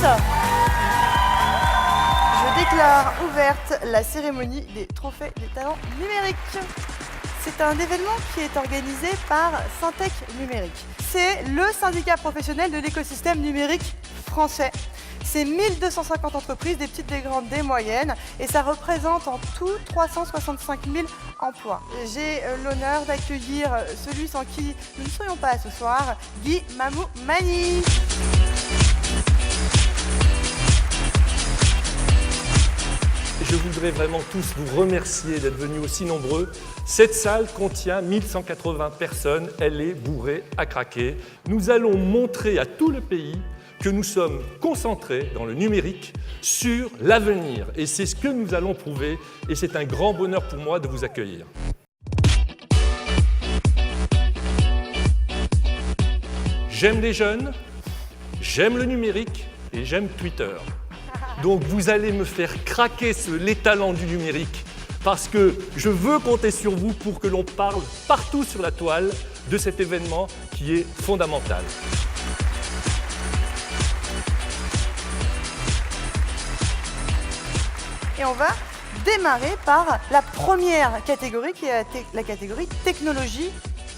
Je déclare ouverte la cérémonie des trophées des talents numériques. C'est un événement qui est organisé par Syntec Numérique. C'est le syndicat professionnel de l'écosystème numérique français. C'est 1250 entreprises, des petites, des grandes, des moyennes, et ça représente en tout 365 000 emplois. J'ai l'honneur d'accueillir celui sans qui nous ne serions pas ce soir, Guy Mamou Mani. Je voudrais vraiment tous vous remercier d'être venus aussi nombreux. Cette salle contient 1180 personnes, elle est bourrée à craquer. Nous allons montrer à tout le pays que nous sommes concentrés dans le numérique sur l'avenir. Et c'est ce que nous allons prouver, et c'est un grand bonheur pour moi de vous accueillir. J'aime les jeunes, j'aime le numérique et j'aime Twitter. Donc vous allez me faire craquer les talents du numérique parce que je veux compter sur vous pour que l'on parle partout sur la toile de cet événement qui est fondamental. Et on va démarrer par la première catégorie qui est la catégorie technologie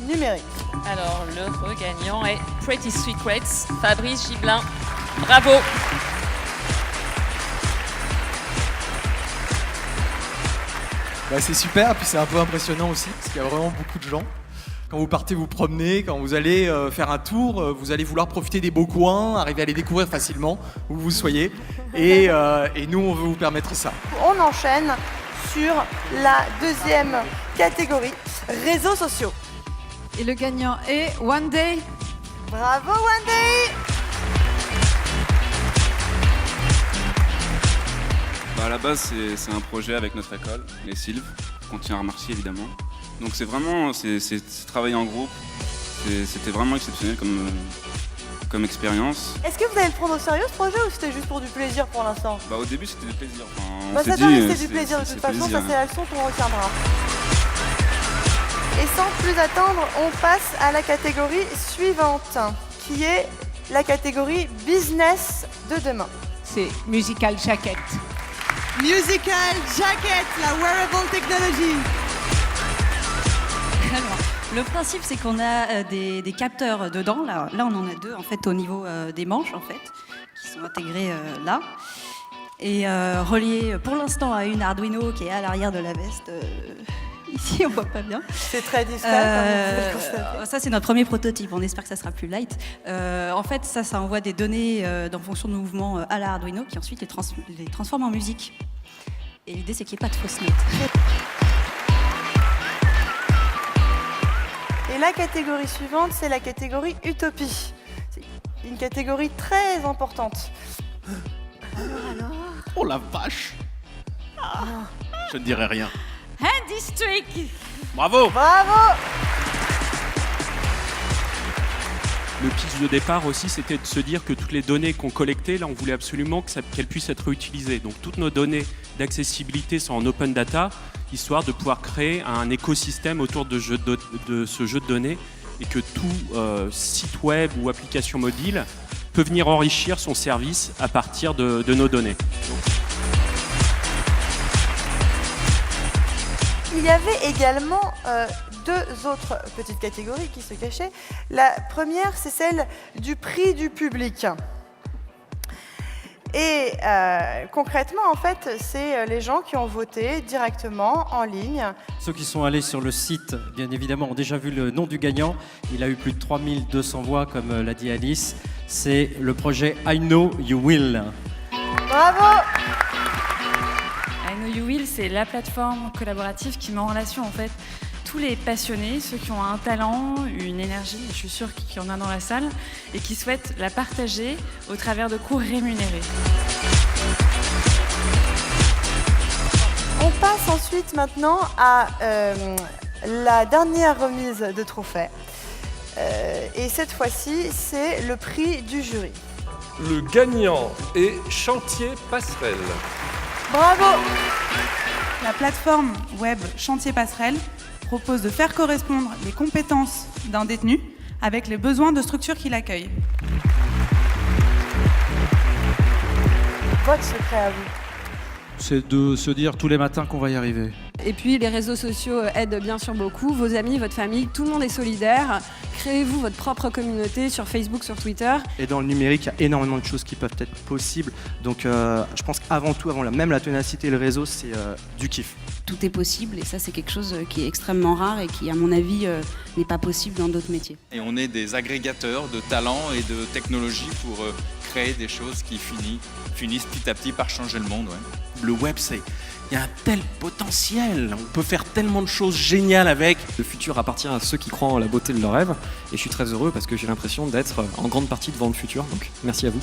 numérique. Alors, le gagnant est Pretty Secrets, Fabrice Gibelin. Bravo! Bah, c'est super, puis c'est un peu impressionnant aussi, parce qu'il y a vraiment beaucoup de gens. Quand vous partez vous promener, quand vous allez faire un tour, vous allez vouloir profiter des beaux coins, arriver à les découvrir facilement, où vous soyez. Et nous, on veut vous permettre ça. On enchaîne sur la deuxième catégorie, réseaux sociaux. Et le gagnant est One Day. Bravo One Day! À la base, c'est un projet avec notre école, les Sylves, qu'on tient à remercier évidemment. Donc c'est vraiment, c'est travailler en groupe, c'était vraiment exceptionnel comme expérience. Est-ce que vous allez le prendre au sérieux ce projet ou c'était juste pour du plaisir pour l'instant? Au début c'était du plaisir. Ça doit rester du plaisir de toute façon, ça c'est la leçon qu'on retiendra. Et sans plus attendre, on passe à la catégorie suivante, qui est la catégorie business de demain. C'est Musical Jacket. Musical Jacket, la wearable technology. Alors, le principe, c'est qu'on a des capteurs dedans. Là, on en a deux, en fait, au niveau des manches, en fait, qui sont intégrés là. Et reliés, pour l'instant, à une Arduino qui est à l'arrière de la veste. Ici, on voit pas bien. C'est très discret. Ça, c'est notre premier prototype. On espère que ça sera plus light. En fait, ça envoie des données en fonction de mouvements à la Arduino qui ensuite les transforme en musique. Et l'idée, c'est qu'il n'y ait pas de fausses notes. Et la catégorie suivante, c'est la catégorie utopie. C'est une catégorie très importante. Alors Oh la vache! Je ne dirai rien. Hand District. Bravo! Bravo! Le pitch de départ aussi, c'était de se dire que toutes les données qu'on collectait, là, on voulait absolument qu'elles puissent être réutilisées. Donc toutes nos données d'accessibilité sont en open data, histoire de pouvoir créer un écosystème autour de ce jeu de données et que tout site web ou application mobile peut venir enrichir son service à partir de nos données. Il y avait également deux autres petites catégories qui se cachaient. La première, c'est celle du prix du public. Et concrètement, en fait, c'est les gens qui ont voté directement en ligne. Ceux qui sont allés sur le site, bien évidemment, ont déjà vu le nom du gagnant. Il a eu plus de 3200 voix, comme l'a dit Alice. C'est le projet I Know You Will. Bravo! I Know You Will, c'est la plateforme collaborative qui met en relation en fait tous les passionnés, ceux qui ont un talent, une énergie, je suis sûre qu'il y en a dans la salle, et qui souhaitent la partager au travers de cours rémunérés. On passe ensuite maintenant à la dernière remise de trophées. Et cette fois-ci, c'est le prix du jury. Le gagnant est Chantier Passerelle. Bravo! La plateforme web Chantier Passerelle propose de faire correspondre les compétences d'un détenu avec les besoins de structures qui l'accueillent. votre secret à vous? C'est de se dire tous les matins qu'on va y arriver. Et puis les réseaux sociaux aident bien sûr beaucoup, vos amis, votre famille, tout le monde est solidaire. Créez-vous votre propre communauté sur Facebook, sur Twitter. Et dans le numérique, il y a énormément de choses qui peuvent être possibles. Donc je pense qu'avant tout, même la ténacité et le réseau, c'est du kiff. Tout est possible et ça c'est quelque chose qui est extrêmement rare et qui à mon avis n'est pas possible dans d'autres métiers. Et on est des agrégateurs de talents et de technologies pour créer des choses qui finissent petit à petit par changer le monde. Ouais. Le web, il y a un tel potentiel, on peut faire tellement de choses géniales avec. Le futur appartient à ceux qui croient en la beauté de leurs rêves et je suis très heureux parce que j'ai l'impression d'être en grande partie devant le futur, donc merci à vous.